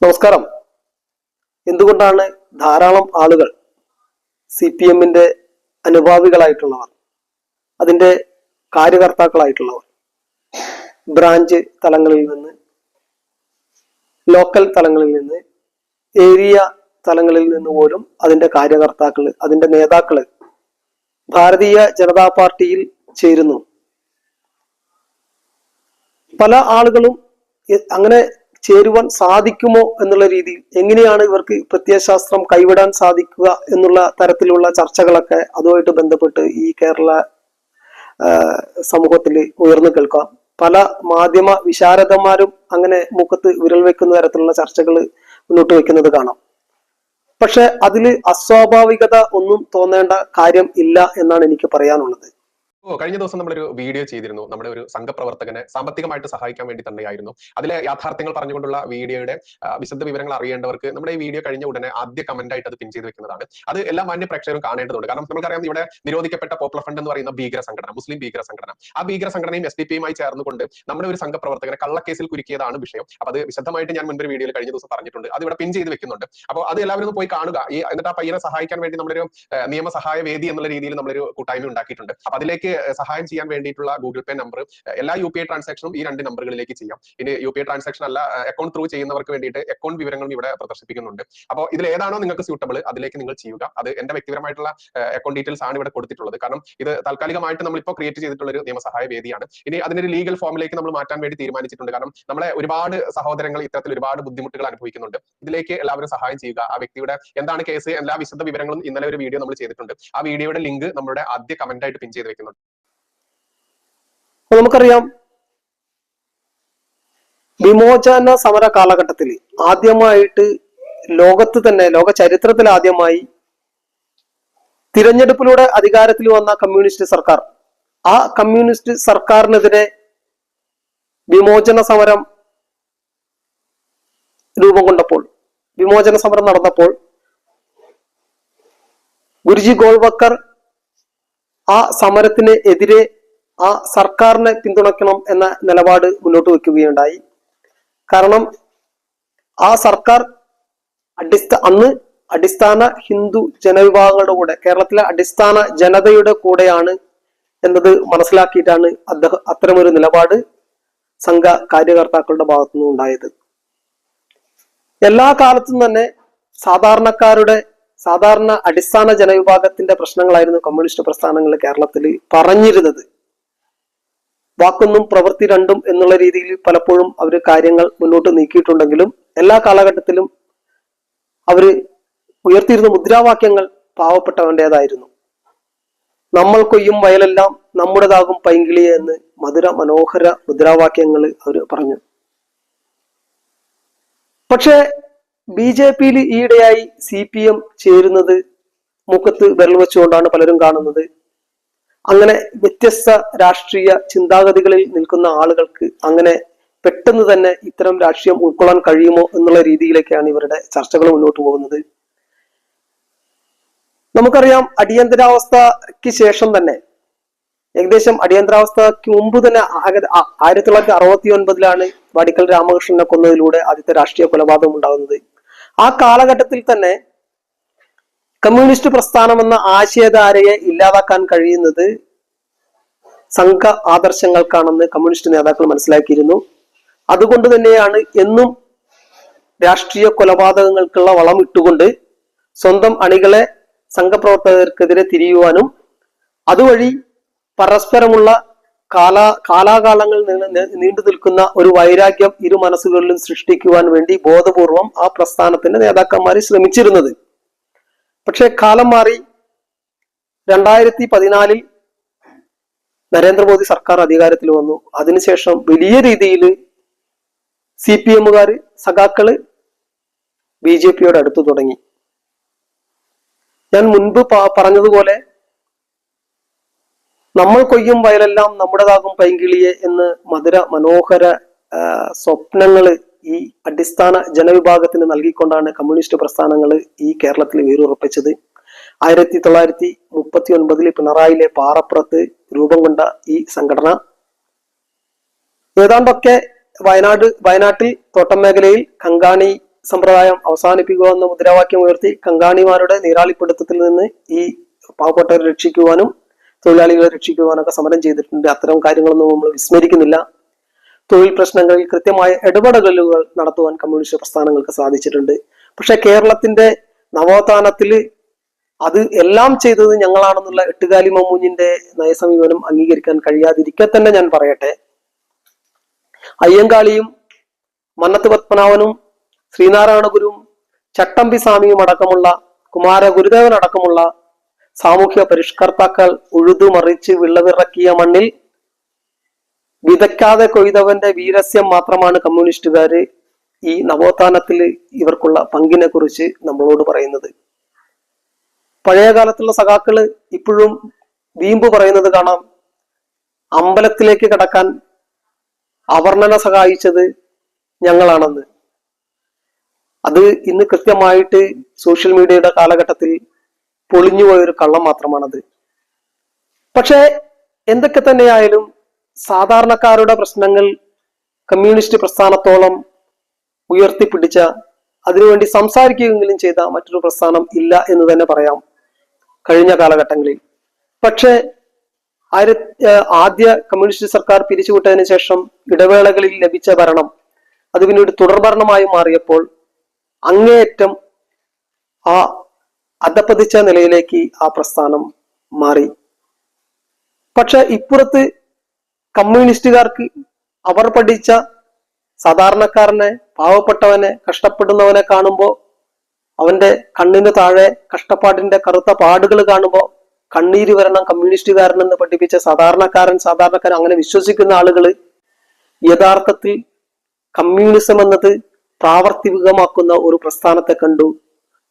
നമസ്കാരം. എന്തുകൊണ്ടാണ് ധാരാളം ആളുകൾ CPM-ന്റെ അനുഭാവികളായിട്ടുള്ളവർ, അതിൻ്റെ കാര്യകർത്താക്കളായിട്ടുള്ളവർ ബ്രാഞ്ച് തലങ്ങളിൽ നിന്ന്, ലോക്കൽ തലങ്ങളിൽ നിന്ന്, ഏരിയ തലങ്ങളിൽ നിന്ന് പോലും അതിൻ്റെ കാര്യകർത്താക്കൾ, അതിൻ്റെ നേതാക്കൾ ഭാരതീയ ജനതാ പാർട്ടിയിൽ ചേരുന്നു? പല ആളുകളും അങ്ങനെ ചേരുവാൻ സാധിക്കുമോ എന്നുള്ള രീതിയിൽ, എങ്ങനെയാണ് ഇവർക്ക് പ്രത്യയശാസ്ത്രം കൈവിടാൻ സാധിക്കുക എന്നുള്ള തരത്തിലുള്ള ചർച്ചകളൊക്കെ അതുമായിട്ട് ബന്ധപ്പെട്ട് ഈ കേരള സമൂഹത്തിൽ ഉയർന്നു കേൾക്കാം. പല മാധ്യമ വിശാരദന്മാരും അങ്ങനെ മുഖത്ത് വിരൽ വെക്കുന്ന തരത്തിലുള്ള ചർച്ചകൾ മുന്നോട്ട് വെക്കുന്നത് കാണാം. പക്ഷെ അതിൽ അസ്വാഭാവികത ഒന്നും തോന്നേണ്ട കാര്യം ഇല്ല എന്നാണ് എനിക്ക് പറയാനുള്ളത്. കഴിഞ്ഞ ദിവസം നമ്മളൊരു വീഡിയോ ചെയ്തിരുന്നു. നമ്മുടെ ഒരു സംഘപ്രവർത്തകനെ സാമ്പത്തികമായിട്ട് സഹായിക്കാൻ വേണ്ടി തന്നെയായിരുന്നു. അതിലെ യാഥാർത്ഥ്യങ്ങൾ പറഞ്ഞുകൊണ്ടുള്ള വീഡിയോയുടെ വിശദ വിവരങ്ങൾ അറിയേണ്ടവർക്ക് നമ്മുടെ ഈ വീഡിയോ കഴിഞ്ഞ ഉടനെ ആദ്യ കമന്റ് ആയിട്ട് അത് പിൻ ചെയ്ത് വെക്കുന്നതാണ്. അത് എല്ലാ മാന്യ പ്രേക്ഷകരും കാണേണ്ടതുണ്ട്. കാരണം നമുക്കറിയാം, ഇവിടെ നിരോധിക്കപ്പെട്ട പോപ്പുലർ ഫ്രണ്ട് എന്ന് പറയുന്ന ഭീകര സംഘടന, മുസ്ലിം ഭീകര സംഘടന, ആ ഭീകര സംഘടനയും SDP-യുമായി ചേർന്നുകൊണ്ട് നമ്മുടെ ഒരു സംഘപ്രവർത്തകനെ കള്ളക്കേസിൽ കുരുക്കിയതാണ് വിഷയം. അപ്പൊ അത് വിശദമായിട്ട് ഞാൻ മുൻപൊരു വീഡിയോയിൽ കഴിഞ്ഞ ദിവസം പറഞ്ഞിട്ടുണ്ട്. അത് ഇവിടെ പിൻ ചെയ്ത് വെക്കുന്നുണ്ട്. അപ്പോൾ അത് എല്ലാവരും ഒന്ന് പോയി കാണുക. എന്നിട്ട് ആ പയ്യനെ സഹായിക്കാൻ വേണ്ടി നമ്മളൊരു നിയമസഹായ വേദി എന്നുള്ള രീതിയിൽ നമ്മളൊരു കൂട്ടായ്മ ഉണ്ടാക്കിയിട്ടുണ്ട്. അപ്പൊ അതിലേക്ക് സഹായം ചെയ്യാൻ വേണ്ടിയിട്ടുള്ള ഗൂഗിൾ പേ നമ്പർ, എല്ലാ UPI ട്രാൻസാക്ഷനും ഈ 2 നമ്പറുകളിലേക്ക് ചെയ്യാം. ഇനി UPI ട്രാൻസാക്ഷൻ അല്ല, അക്കൗണ്ട് ത്രൂ ചെയ്യുന്നവർക്ക് വേണ്ടിയിട്ട് അക്കൗണ്ട് വിവരങ്ങളും ഇവിടെ പ്രദർശിപ്പിക്കുന്നുണ്ട്. അപ്പോൾ ഇതിൽ ഏതാണോ നിങ്ങൾക്ക് സ്യൂട്ടബിൾ അതിലേക്ക് നിങ്ങൾ ചെയ്യുക. അത് എന്റെ വ്യക്തിപരമായിട്ടുള്ള അക്കൗണ്ട് ഡീറ്റെയിൽസ് ആണ് ഇവിടെ കൊടുത്തിട്ടുള്ളത്. കാരണം ഇത് താൽക്കാലികമായിട്ട് നമ്മളിപ്പോൾ ക്രിയേറ്റ് ചെയ്തിട്ടുള്ള ഒരു നിയമസഹായ വേദിയാണ്. ഇനി അതിനൊരു ലീഗൽ ഫോമിലേക്ക് നമ്മൾ മാറ്റാൻ വേണ്ടി തീരുമാനിച്ചിട്ടുണ്ട്. കാരണം നമ്മളെ ഒരുപാട് സഹോദരങ്ങൾ ഇത്തരത്തിൽ ഒരുപാട് ബുദ്ധിമുട്ടുകൾ അനുഭവിക്കുന്നുണ്ട്. ഇതിലേക്ക് എല്ലാവരും സഹായം ചെയ്യുക. ആ വ്യക്തിയുടെ എന്താണ് കേസ്, എല്ലാ വിശദ വിവരങ്ങളും ഇന്നലെ ഒരു വീഡിയോ നമ്മൾ ചെയ്തിട്ടുണ്ട്. ആ വീഡിയോയുടെ ലിങ്ക് നമ്മുടെ ആദ്യ കമന്റ് ആയിട്ട് പിൻ ചെയ്ത് വെക്കുന്നുണ്ട്. നമുക്കറിയാം, വിമോചന സമര കാലഘട്ടത്തിൽ ആദ്യമായിട്ട് ലോകത്ത് തന്നെ, ലോക ചരിത്രത്തിൽ ആദ്യമായി തിരഞ്ഞെടുപ്പിലൂടെ അധികാരത്തിൽ വന്ന കമ്മ്യൂണിസ്റ്റ് സർക്കാർ, ആ കമ്മ്യൂണിസ്റ്റ് സർക്കാരിനെതിരെ വിമോചന സമരം രൂപം കൊണ്ടപ്പോൾ, വിമോചന സമരം നടന്നപ്പോൾ ഗുരുജി ഗോൾവക്കർ ആ സമരത്തിന് എതിരെ ആ സർക്കാരിനെ പിന്തുണയ്ക്കണം എന്ന നിലപാട് മുന്നോട്ട് വെക്കുകയുണ്ടായി. കാരണം ആ സർക്കാർ അന്ന് അടിസ്ഥാന ഹിന്ദു ജനവിഭാഗങ്ങളുടെ കൂടെ, കേരളത്തിലെ അടിസ്ഥാന ജനതയുടെ കൂടെയാണ് എന്നത് മനസ്സിലാക്കിയിട്ടാണ് അത്തരമൊരു നിലപാട് സംഘ കാര്യകർത്താക്കളുടെ ഭാഗത്തുനിന്ന് ഉണ്ടായത്. എല്ലാ കാലത്തും തന്നെ സാധാരണ അടിസ്ഥാന ജനവിഭാഗത്തിന്റെ പ്രശ്നങ്ങളായിരുന്നു കമ്മ്യൂണിസ്റ്റ് പ്രസ്ഥാനങ്ങൾ കേരളത്തിൽ പറഞ്ഞിരുന്നത്. വാക്കൊന്നും പ്രവൃത്തി രണ്ടും എന്നുള്ള രീതിയിൽ പലപ്പോഴും അവർ കാര്യങ്ങൾ മുന്നോട്ട് നീക്കിയിട്ടുണ്ടെങ്കിലും എല്ലാ കാലഘട്ടത്തിലും അവര് ഉയർത്തിയിരുന്ന മുദ്രാവാക്യങ്ങൾ പാവപ്പെട്ടവന്റേതായിരുന്നു. നമ്മൾ കൊയ്യും വയലെല്ലാം നമ്മുടേതാകും പൈങ്കിളിയെ എന്ന് മധുര മനോഹര മുദ്രാവാക്യങ്ങൾ അവർ പറഞ്ഞു. പക്ഷെ BJP-യിൽ ഈയിടെയായി CPM ചേരുന്നത് മുഖത്ത് വിരൽ വെച്ചുകൊണ്ടാണ് പലരും കാണുന്നത്. അങ്ങനെ വ്യത്യസ്ത രാഷ്ട്രീയ ചിന്താഗതികളിൽ നിൽക്കുന്ന ആളുകൾക്ക് അങ്ങനെ പെട്ടെന്ന് തന്നെ ഇത്തരം രാഷ്ട്രീയം ഉൾക്കൊള്ളാൻ കഴിയുമോ എന്നുള്ള രീതിയിലേക്കാണ് ഇവരുടെ ചർച്ചകൾ മുന്നോട്ട് പോകുന്നത്. നമുക്കറിയാം, അടിയന്തരാവസ്ഥയ്ക്ക് ശേഷം തന്നെ, ഏകദേശം അടിയന്തരാവസ്ഥയ്ക്ക് മുമ്പ് തന്നെ 1969 വാടിക്കൽ രാമകൃഷ്ണനെ കൊന്നതിലൂടെ ആദ്യത്തെ രാഷ്ട്രീയ കൊലപാതകം ഉണ്ടാകുന്നത്. ആ കാലഘട്ടത്തിൽ തന്നെ കമ്മ്യൂണിസ്റ്റ് പ്രസ്ഥാനം എന്ന ആശയധാരയെ ഇല്ലാതാക്കാൻ കഴിയുന്നത് സംഘ ആദർശങ്ങൾക്കാണെന്ന് കമ്മ്യൂണിസ്റ്റ് നേതാക്കൾ മനസ്സിലാക്കിയിരുന്നു. അതുകൊണ്ട് തന്നെയാണ് എന്നും രാഷ്ട്രീയ കൊലപാതകങ്ങൾക്കുള്ള വളം ഇട്ടുകൊണ്ട് സ്വന്തം അണികളെ സംഘപ്രവർത്തകർക്കെതിരെ തിരിയുവാനും അതുവഴി പരസ്പരമുള്ള കാലാകാലങ്ങൾ നീണ്ടു നിൽക്കുന്ന ഒരു വൈരാഗ്യം ഇരു മനസ്സുകളിലും സൃഷ്ടിക്കുവാൻ വേണ്ടി ബോധപൂർവം ആ പ്രസ്ഥാനത്തിന്റെ നേതാക്കന്മാർ ശ്രമിച്ചിരുന്നത്. പക്ഷെ കാലം മാറി 2014 നരേന്ദ്രമോദി സർക്കാർ അധികാരത്തിൽ വന്നു. അതിനുശേഷം വലിയ രീതിയിൽ CPM-കാര്, സഖാക്കള് BJP-യോട് അടുത്തു തുടങ്ങി. ഞാൻ മുൻപ് പറഞ്ഞതുപോലെ നമ്മൾ കൊയ്യും വയലെല്ലാം നമ്മുടേതാകും പൈങ്കിളിയെ എന്ന് മധുര മനോഹര സ്വപ്നങ്ങള് ഈ അടിസ്ഥാന ജനവിഭാഗത്തിന് നൽകിക്കൊണ്ടാണ് കമ്മ്യൂണിസ്റ്റ് പ്രസ്ഥാനങ്ങൾ ഈ കേരളത്തിൽ വേരുറപ്പിച്ചത്. 1939 പിണറായിലെ പാറപ്പുറത്ത് രൂപം കൊണ്ട ഈ സംഘടന ഏതാണ്ടൊക്കെ വയനാട്ടിൽ തോട്ടം മേഖലയിൽ കങ്കാണി സമ്പ്രദായം അവസാനിപ്പിക്കുക എന്ന മുദ്രാവാക്യം ഉയർത്തി കങ്കാണിമാരുടെ നീരാളിപ്പിടുത്തത്തിൽ നിന്ന് ഈ പാവപ്പെട്ടവരെ രക്ഷിക്കുവാനും തൊഴിലാളികളെ രക്ഷിക്കുവാനൊക്കെ സമരം ചെയ്തിട്ടുണ്ട്. അത്തരം കാര്യങ്ങളൊന്നും നമ്മൾ വിസ്മരിക്കുന്നില്ല. തൊഴിൽ പ്രശ്നങ്ങളിൽ കൃത്യമായ ഇടപെടലുകൾ നടത്തുവാൻ കമ്മ്യൂണിസ്റ്റ് പ്രസ്ഥാനങ്ങൾക്ക് സാധിച്ചിട്ടുണ്ട്. പക്ഷെ കേരളത്തിന്റെ നവോത്ഥാനത്തിൽ അത് എല്ലാം ചെയ്തത് ഞങ്ങളാണെന്നുള്ള എട്ടുകാലി മമ്മൂഞ്ഞിന്റെ നയസമീപനം അംഗീകരിക്കാൻ കഴിയാതിരിക്കെ തന്നെ ഞാൻ പറയട്ടെ, അയ്യങ്കാളിയും മന്നത്ത് പത്മനാഭനും ശ്രീനാരായണ ഗുരുവും ചട്ടമ്പി സ്വാമിയും അടക്കമുള്ള കുമാര ഗുരുദേവൻ അടക്കമുള്ള സാമൂഹ്യ പരിഷ്കർത്താക്കൾ ഉഴുതുമറിച്ച് വിളവിറക്കിയ മണ്ണിൽ വിതയ്ക്കാതെ കൊയ്തവന്റെ വീരസ്യം മാത്രമാണ് കമ്മ്യൂണിസ്റ്റുകാര് ഈ നവോത്ഥാനത്തിൽ ഇവർക്കുള്ള പങ്കിനെ കുറിച്ച് നമ്മളോട് പറയുന്നത്. പഴയ കാലത്തുള്ള സഖാക്കള് ഇപ്പോഴും വീമ്പ് പറയുന്നത് കാണാം, അമ്പലത്തിലേക്ക് കടക്കാൻ അവർണ്ണന സഹായിച്ചത് ഞങ്ങളാണെന്ന്. അത് ഇന്ന് കൃത്യമായിട്ട് സോഷ്യൽ മീഡിയയുടെ കാലഘട്ടത്തിൽ പൊളിഞ്ഞുപോയൊരു കള്ളം മാത്രമാണത്. പക്ഷെ എന്തൊക്കെ തന്നെയായാലും സാധാരണക്കാരുടെ പ്രശ്നങ്ങൾ കമ്മ്യൂണിസ്റ്റ് പ്രസ്ഥാനത്തോളം ഉയർത്തിപ്പിടിച്ച, അതിനുവേണ്ടി സംസാരിക്കുകയെങ്കിലും ചെയ്ത മറ്റൊരു പ്രസ്ഥാനം ഇല്ല എന്ന് തന്നെ പറയാം കഴിഞ്ഞ കാലഘട്ടങ്ങളിൽ. പക്ഷെ ആദ്യ കമ്മ്യൂണിസ്റ്റ് സർക്കാർ പിരിച്ചുവിട്ടതിന് ശേഷം ഇടവേളകളിൽ ലഭിച്ച ഭരണം അത് പിന്നീട് തുടർഭരണമായി മാറിയപ്പോൾ അങ്ങേയറ്റം ആ അധപ്പതിച്ച നിലയിലേക്ക് ആ പ്രസ്ഥാനം മാറി. പക്ഷെ ഇപ്പുറത്ത് കമ്മ്യൂണിസ്റ്റുകാർക്ക് അവർ പഠിച്ച സാധാരണക്കാരനെ, പാവപ്പെട്ടവനെ, കഷ്ടപ്പെടുന്നവനെ കാണുമ്പോൾ അവന്റെ കണ്ണിന് താഴെ കഷ്ടപ്പാടിന്റെ കറുത്ത പാടുകൾ കാണുമ്പോൾ കണ്ണീര് വരണം കമ്മ്യൂണിസ്റ്റുകാരനെന്ന് പഠിപ്പിച്ച സാധാരണക്കാരൻ അങ്ങനെ വിശ്വസിക്കുന്ന ആളുകൾ യഥാർത്ഥത്തിൽ കമ്മ്യൂണിസം എന്നത് പ്രാവർത്തികമാക്കുന്ന ഒരു പ്രസ്ഥാനത്തെ കണ്ടു.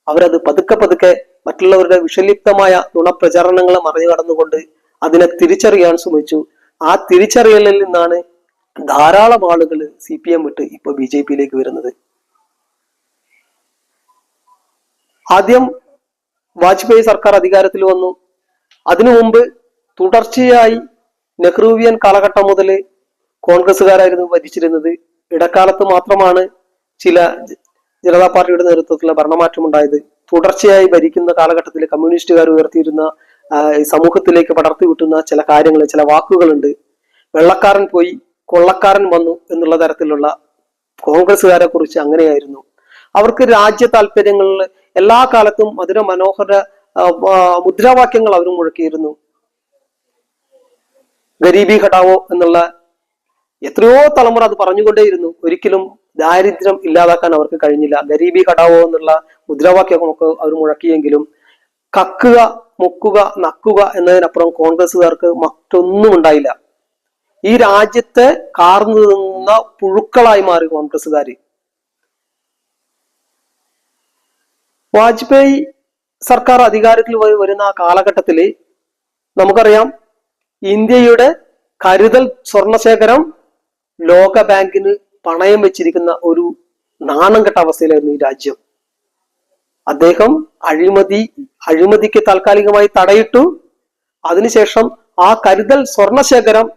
അവരത് പതുക്കെ പതുക്കെ മറ്റുള്ളവരുടെ വിഷലിപ്തമായ നുണപ്രചാരണങ്ങളെ മറികടന്നുകൊണ്ട് അതിനെ തിരിച്ചറിയാൻ ശ്രമിച്ചു. ആ തിരിച്ചറിയലിൽ നിന്നാണ് ധാരാളം ആളുകൾ CPM വിട്ട് ഇപ്പൊ BJPയിലേക്ക് വരുന്നത്. ആദ്യം വാജ്പേയി സർക്കാർ അധികാരത്തിൽ വന്നു. അതിനു മുമ്പ് തുടർച്ചയായി നെഹ്റുവിയൻ കാലഘട്ടം മുതൽ കോൺഗ്രസ്സുകാരായിരുന്നു ഭരിച്ചിരുന്നത്. ഇടക്കാലത്ത് മാത്രമാണ് ചില ജനതാ പാർട്ടിയുടെ നേതൃത്വത്തിലുള്ള ഭരണമാറ്റം ഉണ്ടായത്. തുടർച്ചയായി ഭരിക്കുന്ന കാലഘട്ടത്തിൽ കമ്മ്യൂണിസ്റ്റുകാർ ഉയർത്തിയിരുന്ന സമൂഹത്തിലേക്ക് പടർത്തി വിട്ടുന്ന ചില കാര്യങ്ങൾ, ചില വാക്കുകളുണ്ട്. വെള്ളക്കാരൻ പോയി കൊള്ളക്കാരൻ വന്നു എന്നുള്ള തരത്തിലുള്ള കോൺഗ്രസ്സുകാരെ കുറിച്ച് അങ്ങനെയായിരുന്നു. അവർക്ക് രാജ്യ താല്പര്യങ്ങളിൽ എല്ലാ കാലത്തും മധുര മനോഹര മുദ്രാവാക്യങ്ങൾ അവർ മുഴക്കിയിരുന്നു. ഗരീബി ഹഠാവോ എന്നുള്ള എത്രയോ തലമുറ അത് പറഞ്ഞുകൊണ്ടേയിരുന്നു. ഒരിക്കലും ദാരിദ്ര്യം ഇല്ലാതാക്കാൻ അവർക്ക് കഴിഞ്ഞില്ല. ഗരീബി ഹഠാവോ എന്നുള്ള മുദ്രാവാക്യമൊക്കെ അവർ മുഴക്കിയെങ്കിലും കക്കുക, മുക്കുക, നക്കുക എന്നതിനപ്പുറം കോൺഗ്രസ്സുകാർക്ക് മറ്റൊന്നും ഉണ്ടായില്ല. ഈ രാജ്യത്തെ കാർന്നു നിന്ന പുഴുക്കളായി മാറി കോൺഗ്രസ്സുകാര്. വാജ്പേയി സർക്കാർ അധികാരത്തിൽ വരുന്ന ആ കാലഘട്ടത്തില് നമുക്കറിയാം, ഇന്ത്യയുടെ കരുതൽ സ്വർണശേഖരം ലോക ബാങ്കിന് പണയം വെച്ചിരിക്കുന്ന ഒരു നാണം കെട്ട അവസ്ഥയിലായിരുന്നു ഈ രാജ്യം. അദ്ദേഹം അഴിമതിക്ക് താൽക്കാലികമായി തടയിട്ടു. അതിനുശേഷം ആ കരുതൽ സ്വർണശേഖരം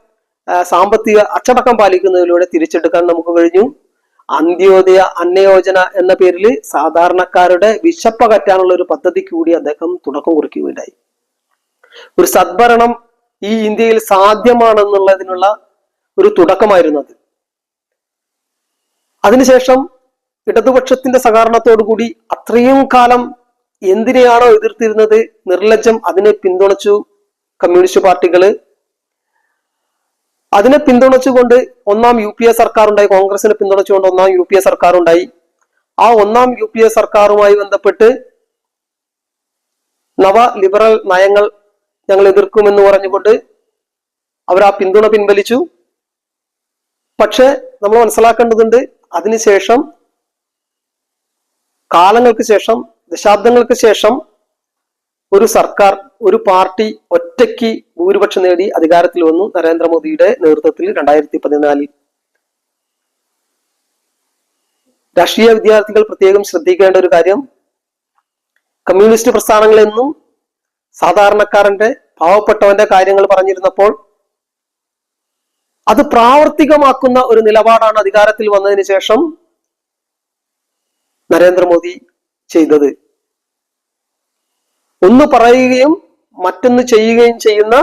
സാമ്പത്തിക അച്ചടക്കം പാലിക്കുന്നതിലൂടെ തിരിച്ചെടുക്കാൻ നമുക്ക് കഴിഞ്ഞു. അന്ത്യോദയ അന്നയോജന എന്ന പേരിൽ സാധാരണക്കാരുടെ വിശപ്പകറ്റാനുള്ള ഒരു പദ്ധതിക്ക് കൂടി അദ്ദേഹം തുടക്കം കുറിക്കുകയുണ്ടായി. ഒരു സദ്ഭരണം ഈ ഇന്ത്യയിൽ സാധ്യമാണെന്നുള്ളതിനുള്ള ഒരു തുടക്കമായിരുന്നു അത്. അതിനുശേഷം ഇടതുപക്ഷത്തിന്റെ സഹകരണത്തോടുകൂടി അത്രയും കാലം എന്തിനെയാണോ എതിർത്തിരുന്നത് നിർലജ്ജം അതിനെ പിന്തുണച്ചു കമ്മ്യൂണിസ്റ്റ് പാർട്ടികള്. അതിനെ പിന്തുണച്ചുകൊണ്ട് ഒന്നാം UPA സർക്കാർ ഉണ്ടായി. കോൺഗ്രസിനെ പിന്തുണച്ചുകൊണ്ട് ഒന്നാം UPA സർക്കാർ ഉണ്ടായി. ആ ഒന്നാം UPA സർക്കാരുമായി ബന്ധപ്പെട്ട് നവ ലിബറൽ നയങ്ങൾ ഞങ്ങൾ എതിർക്കുമെന്ന് പറഞ്ഞുകൊണ്ട് അവർ ആ പിന്തുണ പിൻവലിച്ചു. പക്ഷെ നമ്മൾ മനസ്സിലാക്കേണ്ടതുണ്ട്, അതിനുശേഷം കാലങ്ങൾക്ക് ശേഷം, ദശാബ്ദങ്ങൾക്ക് ശേഷം ഒരു സർക്കാർ, ഒരു പാർട്ടി ഒറ്റയ്ക്ക് ഭൂരിപക്ഷം നേടി അധികാരത്തിൽ വന്നു. നരേന്ദ്രമോദിയുടെ നേതൃത്വത്തിൽ 2014. രാഷ്ട്രീയ വിദ്യാർത്ഥികൾ പ്രത്യേകം ശ്രദ്ധിക്കേണ്ട ഒരു കാര്യം, കമ്മ്യൂണിസ്റ്റ് പ്രസ്ഥാനങ്ങളെന്നും സാധാരണക്കാരന്റെ, പാവപ്പെട്ടവന്റെ കാര്യങ്ങൾ പറഞ്ഞിരുന്നപ്പോൾ അത് പ്രാവർത്തികമാക്കുന്ന ഒരു നിലപാടാണ് അധികാരത്തിൽ വന്നതിന് ശേഷം നരേന്ദ്രമോദി ചെയ്തത്. ഒന്ന് പറയുകയും മറ്റൊന്ന് ചെയ്യുകയും ചെയ്യുന്ന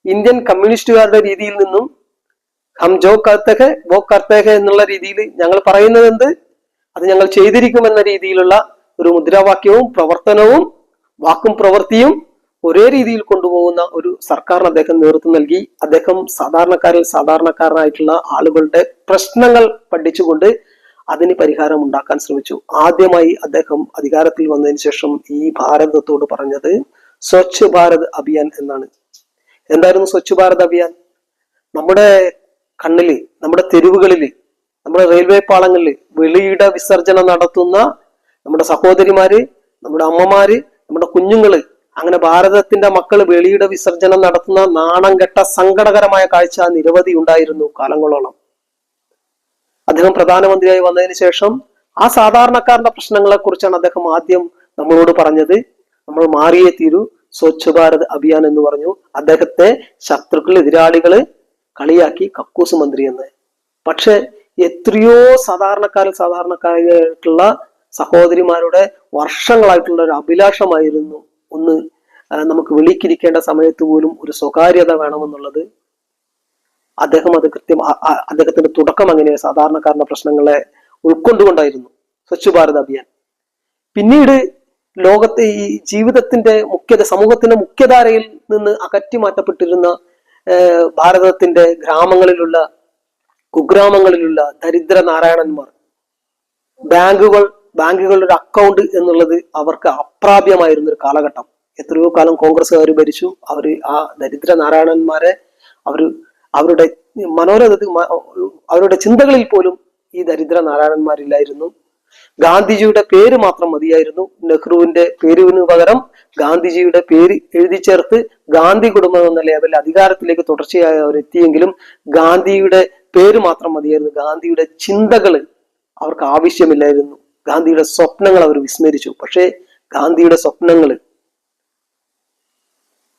ഇന്ത്യൻ കമ്മ്യൂണിസ്റ്റുകാരുടെ രീതിയിൽ നിന്നും ഹം ജോ കർത്തഹെ വോ കർത്തഹെ എന്നുള്ള രീതിയിൽ ഞങ്ങൾ പറയുന്നത് എന്ത് അത് ഞങ്ങൾ ചെയ്തിരിക്കുമെന്ന രീതിയിലുള്ള ഒരു മുദ്രാവാക്യവും പ്രവർത്തനവും വാക്കും പ്രവൃത്തിയും ഒരേ രീതിയിൽ കൊണ്ടുപോകുന്ന ഒരു സർക്കാരിന് അദ്ദേഹം നേതൃത്വം നൽകി. അദ്ദേഹം സാധാരണക്കാരനായിട്ടുള്ള ആളുകളുടെ പ്രശ്നങ്ങൾ പഠിച്ചുകൊണ്ട് അതിന് പരിഹാരം ഉണ്ടാക്കാൻ ശ്രമിച്ചു. ആദ്യമായി അദ്ദേഹം അധികാരത്തിൽ വന്നതിന് ശേഷം ഈ ഭാരതത്തോട് പറഞ്ഞത് സ്വച്ഛ് ഭാരത് അഭിയാൻ എന്നാണ്. എന്തായിരുന്നു സ്വച്ഛ് ഭാരത് അഭിയാൻ? നമ്മുടെ കണ്ണില്, നമ്മുടെ തെരുവുകളില്, നമ്മുടെ റെയിൽവേ പാളങ്ങളില് വെളിയിട വിസർജനം നടത്തുന്ന നമ്മുടെ സഹോദരിമാര്, നമ്മുടെ അമ്മമാര്, നമ്മുടെ കുഞ്ഞുങ്ങള്, അങ്ങനെ ഭാരതത്തിന്റെ മക്കള് വെളിയിട വിസർജനം നടത്തുന്ന നാണം കെട്ട സങ്കടകരമായ കാഴ്ച നിരവധി ഉണ്ടായിരുന്നു കാലങ്ങളോളം. അദ്ദേഹം പ്രധാനമന്ത്രിയായി വന്നതിന് ശേഷം ആ സാധാരണക്കാരന്റെ പ്രശ്നങ്ങളെ കുറിച്ചാണ് അദ്ദേഹം ആദ്യം നമ്മളോട് പറഞ്ഞത്. നമ്മൾ മാറിയേ തീരൂ, സ്വച്ഛ് ഭാരത് അഭിയാൻ എന്ന് പറഞ്ഞു. അദ്ദേഹത്തെ ശത്രുക്കൾ, എതിരാളികള് കളിയാക്കി കക്കൂസ് മന്ത്രി എന്ന്. പക്ഷെ എത്രയോ സാധാരണക്കാരായിട്ടുള്ള സഹോദരിമാരുടെ വർഷങ്ങളായിട്ടുള്ള ഒരു അഭിലാഷമായിരുന്നു ഒന്ന് നമുക്ക് വിളിക്കിരിക്കേണ്ട സമയത്ത് പോലും ഒരു സ്വകാര്യത വേണമെന്നുള്ളത്. അദ്ദേഹം അത് അദ്ദേഹത്തിന്റെ തുടക്കം അങ്ങനെ സാധാരണക്കാരുടെ പ്രശ്നങ്ങളെ ഉൾക്കൊണ്ടുകൊണ്ടായിരുന്നു സ്വച്ഛ് ഭാരത് അഭിയാൻ. പിന്നീട് ലോകത്തെ ഈ ജീവിതത്തിന്റെ സമൂഹത്തിന്റെ മുഖ്യധാരയിൽ നിന്ന് അകറ്റി മാറ്റപ്പെട്ടിരുന്ന ഭാരതത്തിന്റെ കുഗ്രാമങ്ങളിലുള്ള ദരിദ്ര നാരായണന്മാർ, ബാങ്കുകളുടെ ഒരു അക്കൗണ്ട് എന്നുള്ളത് അവർക്ക് അപ്രാപ്യമായിരുന്ന ഒരു കാലഘട്ടം. എത്രയോ കാലം കോൺഗ്രസ്സുകാർ ഭരിച്ചു. ആ ദരിദ്ര നാരായണന്മാരെ അവരുടെ അവരുടെ ചിന്തകളിൽ പോലും ഈ ദരിദ്ര നാരായണന്മാരില്ലായിരുന്നു. ഗാന്ധിജിയുടെ പേര് മാത്രം മതിയായിരുന്നു. നെഹ്റുവിന്റെ പേരിന് പകരം ഗാന്ധിജിയുടെ പേര് എഴുതി ചേർത്ത് ഗാന്ധി കുടുംബം എന്ന ലേബലിൽ അധികാരത്തിലേക്ക് തുടർച്ചയായി അവർ എത്തിയെങ്കിലും ഗാന്ധിയുടെ പേര് മാത്രം മതിയായിരുന്നു. ഗാന്ധിയുടെ ചിന്തകൾ അവർക്ക് ആവശ്യമില്ലായിരുന്നു. ഗാന്ധിയുടെ സ്വപ്നങ്ങൾ അവർ വിസ്മരിച്ചു. പക്ഷേ ഗാന്ധിയുടെ സ്വപ്നങ്ങള്,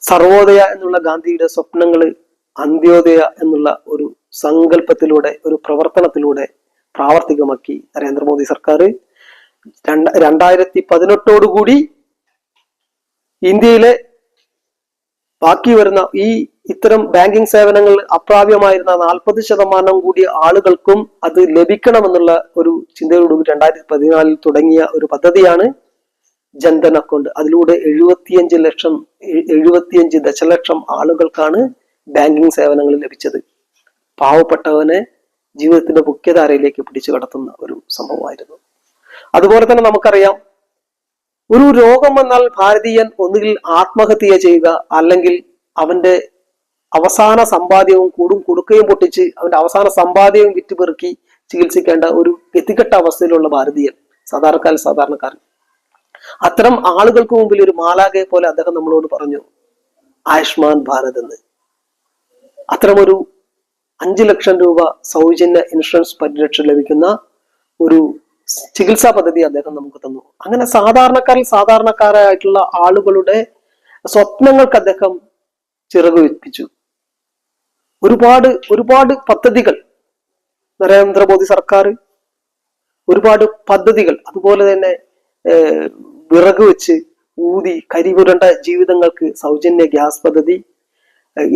സർവോദയ എന്നുള്ള ഗാന്ധിയുടെ സ്വപ്നങ്ങള് അന്ത്യോദയ എന്നുള്ള ഒരു സങ്കല്പത്തിലൂടെ, ഒരു പ്രവർത്തനത്തിലൂടെ പ്രാവർത്തികമാക്കി നരേന്ദ്രമോദി സർക്കാർ. 2018 ഇന്ത്യയിലെ ബാക്കി വരുന്ന ഇത്തരം ബാങ്കിങ് സേവനങ്ങൾ അപ്രാപ്യമായിരുന്ന 40% കൂടി ആളുകൾക്കും അത് ലഭിക്കണമെന്നുള്ള ഒരു ചിന്തയോടുകൂടി 2014 തുടങ്ങിയ ഒരു പദ്ധതിയാണ് ജൻധൻ അക്കൗണ്ട്. അതിലൂടെ 75 ദശലക്ഷം ആളുകൾക്കാണ് ബാങ്കിങ് സേവനങ്ങൾ ലഭിച്ചത്. പാവപ്പെട്ടവനെ ജീവിതത്തിന്റെ മുഖ്യധാരയിലേക്ക് പിടിച്ചു കടത്തുന്ന ഒരു സംഭവമായിരുന്നു. അതുപോലെ തന്നെ നമുക്കറിയാം, ഒരു രോഗം വന്നാൽ ഭാരതീയൻ ഒന്നുകിൽ ആത്മഹത്യ ചെയ്യുക, അല്ലെങ്കിൽ അവന്റെ അവസാന സമ്പാദ്യവും കൊടുക്കുകയും പൊട്ടിച്ച് അവന്റെ അവസാന സമ്പാദ്യവും വിറ്റുപെറുക്കി ചികിത്സിക്കേണ്ട ഒരു ഗതികെട്ട അവസ്ഥയിലുള്ള ഭാരതീയൻ, സാധാരണക്കാരൻ. അത്തരം ആളുകൾക്ക് മുമ്പിൽ ഒരു മാലാഖയെ പോലെ അദ്ദേഹം നമ്മളോട് പറഞ്ഞു ആയുഷ്മാൻ ഭാരത് എന്ന്. അത്തരമൊരു 5 ലക്ഷം രൂപ സൗജന്യ ഇൻഷുറൻസ് പരിരക്ഷ ലഭിക്കുന്ന ഒരു ചികിത്സാ പദ്ധതി അദ്ദേഹം നമുക്ക് തന്നു. അങ്ങനെ സാധാരണക്കാരായിട്ടുള്ള ആളുകളുടെ സ്വപ്നങ്ങൾക്ക് അദ്ദേഹം ചിറക് വെപ്പിച്ചു. ഒരുപാട് പദ്ധതികൾ നരേന്ദ്രമോദി സർക്കാർ, ഒരുപാട് പദ്ധതികൾ. അതുപോലെ തന്നെ വിറക് വെച്ച് ഊതി കരിപുരണ്ട ജീവിതങ്ങൾക്ക് സൗജന്യ ഗ്യാസ് പദ്ധതി.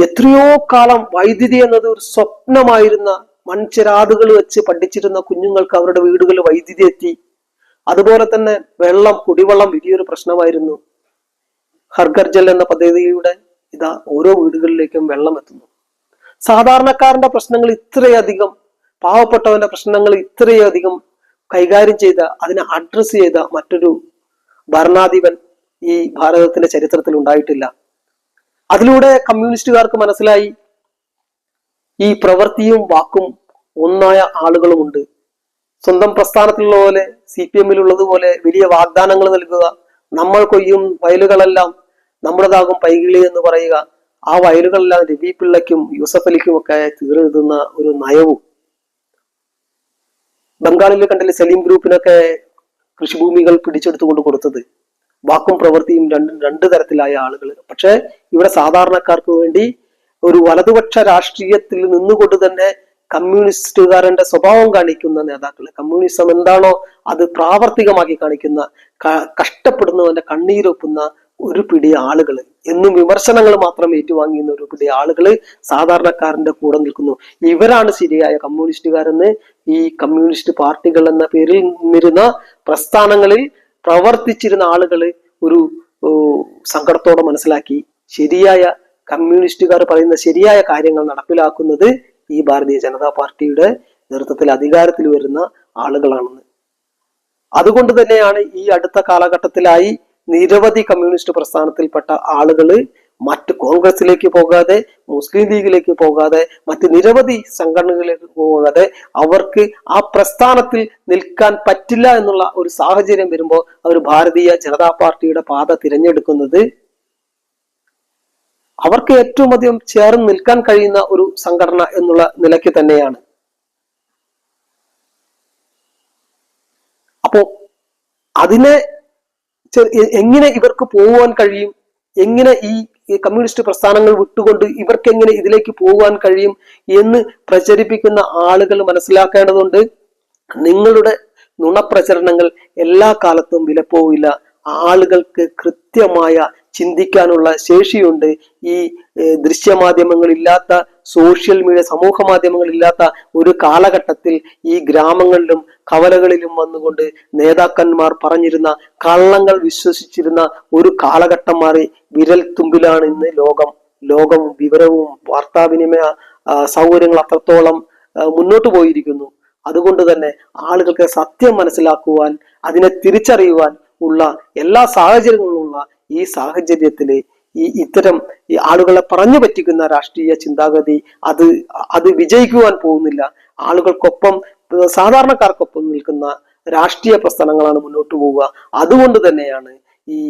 എത്രയോ കാലം വൈദ്യുതി എന്നത് ഒരു സ്വപ്നമായിരുന്ന, മൺചിരാതുകൾ വെച്ച് പഠിച്ചിരുന്ന കുഞ്ഞുങ്ങൾക്ക് അവരുടെ വീടുകളിൽ വൈദ്യുതി എത്തി. അതുപോലെ തന്നെ കുടിവെള്ളം വലിയൊരു പ്രശ്നമായിരുന്നു. ഹർഘർ ജൽ എന്ന പദ്ധതിയുടെ ഓരോ വീടുകളിലേക്കും വെള്ളം എത്തുന്നു. സാധാരണക്കാരന്റെ പ്രശ്നങ്ങൾ ഇത്രയധികം, പാവപ്പെട്ടവന്റെ പ്രശ്നങ്ങൾ ഇത്രയധികം കൈകാര്യം ചെയ്ത, അതിനെ അഡ്രസ് ചെയ്ത മറ്റൊരു ഭരണാധിപൻ ഈ ഭാരതത്തിന്റെ ചരിത്രത്തിൽ ഉണ്ടായിട്ടില്ല. അതിലൂടെ കമ്മ്യൂണിസ്റ്റുകാർക്ക് മനസ്സിലായി ഈ പ്രവൃത്തിയും വാക്കും ഒന്നായ ആളുകളുമുണ്ട്. സ്വന്തം പ്രസ്ഥാനത്തിലുള്ള പോലെ, CPM-ലുള്ളതുപോലെ വലിയ വാഗ്ദാനങ്ങൾ നൽകുക, നമ്മൾ കൊയ്യും വയലുകളെല്ലാം നമ്മുടേതാകും പൈകിളി എന്ന് പറയുക, ആ വയലുകളെല്ലാം രവി പിള്ളയ്ക്കും യൂസഫ് അലിക്കും ഒക്കെ തീരെഴുതുന്ന ഒരു നയവും. ബംഗാളിൽ കണ്ടില്ലേ സലീം ഗ്രൂപ്പിനൊക്കെ കൃഷിഭൂമികൾ പിടിച്ചെടുത്തുകൊണ്ട് കൊടുത്തത്. വാക്കും പ്രവൃത്തിയും രണ്ട് തരത്തിലായ ആളുകൾ. പക്ഷെ ഇവിടെ സാധാരണക്കാർക്ക് വേണ്ടി ഒരു വലതുപക്ഷ രാഷ്ട്രീയത്തിൽ നിന്നുകൊണ്ട് തന്നെ കമ്മ്യൂണിസ്റ്റുകാരന്റെ സ്വഭാവം കാണിക്കുന്ന നേതാക്കൾ, കമ്മ്യൂണിസം എന്താണോ അത് പ്രാവർത്തികമാക്കി കാണിക്കുന്ന, കഷ്ടപ്പെടുന്നവന്റെ കണ്ണീരൊപ്പുന്ന ഒരു പിടി ആളുകൾ, എന്നും വിമർശനങ്ങൾ മാത്രം ഏറ്റുവാങ്ങിയുന്ന ഒരു പിടി ആളുകൾ സാധാരണക്കാരന്റെ കൂടെ നിൽക്കുന്നു. ഇവരാണ് ശരിയായ കമ്മ്യൂണിസ്റ്റുകാരെന്ന് ഈ കമ്മ്യൂണിസ്റ്റ് പാർട്ടികൾ എന്ന പേരിൽ നിന്നിരുന്ന പ്രസ്ഥാനങ്ങളിൽ പ്രവർത്തിച്ചിരുന്ന ആളുകൾ ഒരു സങ്കടത്തോടെ മനസ്സിലാക്കി ശരിയായ കമ്മ്യൂണിസ്റ്റുകാർ പറയുന്ന ശരിയായ കാര്യങ്ങൾ നടപ്പിലാക്കുന്നത് ഈ ഭാരതീയ ജനതാ പാർട്ടിയുടെ നേതൃത്വത്തിൽ അധികാരത്തിൽ വരുന്ന ആളുകളാണെന്ന്. അതുകൊണ്ട് തന്നെയാണ് ഈ അടുത്ത കാലഘട്ടത്തിലായി നിരവധി കമ്മ്യൂണിസ്റ്റ് പ്രസ്ഥാനത്തിൽപ്പെട്ട ആളുകൾ മറ്റ് കോൺഗ്രസിലേക്ക് പോകാതെ, മുസ്ലിം ലീഗിലേക്ക് പോകാതെ, മറ്റ് നിരവധി സംഘടനകളിലേക്ക് പോകാതെ അവർക്ക് ആ പ്രസ്ഥാനത്തിൽ നിൽക്കാൻ പറ്റില്ല എന്നുള്ള ഒരു സാഹചര്യം വരുമ്പോൾ അവർ ഭാരതീയ ജനതാ പാർട്ടിയുടെ പാത തിരഞ്ഞെടുക്കുന്നത് അവർക്ക് ഏറ്റവും അധികം ചേർന്ന് നിൽക്കാൻ കഴിയുന്ന ഒരു സംഘടന എന്നുള്ള നിലയ്ക്ക് തന്നെയാണ്. അപ്പോ അതിനെ എങ്ങനെ ഇവർക്ക് പോകുവാൻ കഴിയും, എങ്ങനെ ഈ കമ്മ്യൂണിസ്റ്റ് പ്രസ്ഥാനങ്ങൾ വിട്ടുകൊണ്ട് ഇവർക്ക് എങ്ങനെ ഇതിലേക്ക് പോകുവാൻ കഴിയും എന്ന് പ്രചരിപ്പിക്കുന്ന ആളുകൾ മനസ്സിലാക്കേണ്ടതുണ്ട്. നിങ്ങളുടെ നുണപ്രചരണങ്ങൾ എല്ലാ കാലത്തും വിലപ്പോവില്ല. ആളുകൾക്ക് കൃത്യമായ ചിന്തിക്കാനുള്ള ശേഷിയുണ്ട്. ഈ ദൃശ്യമാധ്യമങ്ങളില്ലാത്ത, സോഷ്യൽ മീഡിയ, സമൂഹ മാധ്യമങ്ങളില്ലാത്ത ഒരു കാലഘട്ടത്തിൽ ഈ ഗ്രാമങ്ങളിലും കവലകളിലും വന്നുകൊണ്ട് നേതാക്കന്മാർ പറഞ്ഞിരുന്ന കള്ളങ്ങൾ വിശ്വസിച്ചിരുന്ന ഒരു കാലഘട്ടം മാറി വിരൽ തുമ്പിലാണ് ഇന്ന് ലോകം വിവരവും വാർത്താവിനിമയ സൗകര്യങ്ങൾ അത്രത്തോളം മുന്നോട്ട് പോയിരിക്കുന്നു. അതുകൊണ്ട് തന്നെ ആളുകൾക്ക് സത്യം മനസ്സിലാക്കുവാൻ, അതിനെ തിരിച്ചറിയുവാൻ ഉള്ള എല്ലാ സാഹചര്യങ്ങളുള്ള ഈ സാഹചര്യത്തില് ഇത്തരം ഈ ആളുകളെ പറഞ്ഞു പറ്റിക്കുന്ന രാഷ്ട്രീയ ചിന്താഗതി അത് വിജയിക്കുവാൻ പോകുന്നില്ല. ആളുകൾക്കൊപ്പം, സാധാരണക്കാർക്കൊപ്പം നിൽക്കുന്ന രാഷ്ട്രീയ പ്രസ്ഥാനങ്ങളാണ് മുന്നോട്ട് പോവുക. അതുകൊണ്ട് തന്നെയാണ് ഈ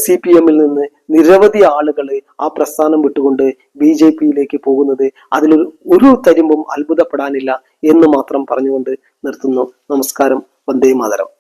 CPM നിന്ന് നിരവധി ആളുകൾ ആ പ്രസ്ഥാനം വിട്ടുകൊണ്ട് BJP-യിലേക്ക് പോകുന്നത്. അതിലൊരു തരിമ്പും അത്ഭുതപ്പെടാനില്ല എന്ന് മാത്രം പറഞ്ഞുകൊണ്ട് നിർത്തുന്നു. നമസ്കാരം. വന്ദേ മാതരം.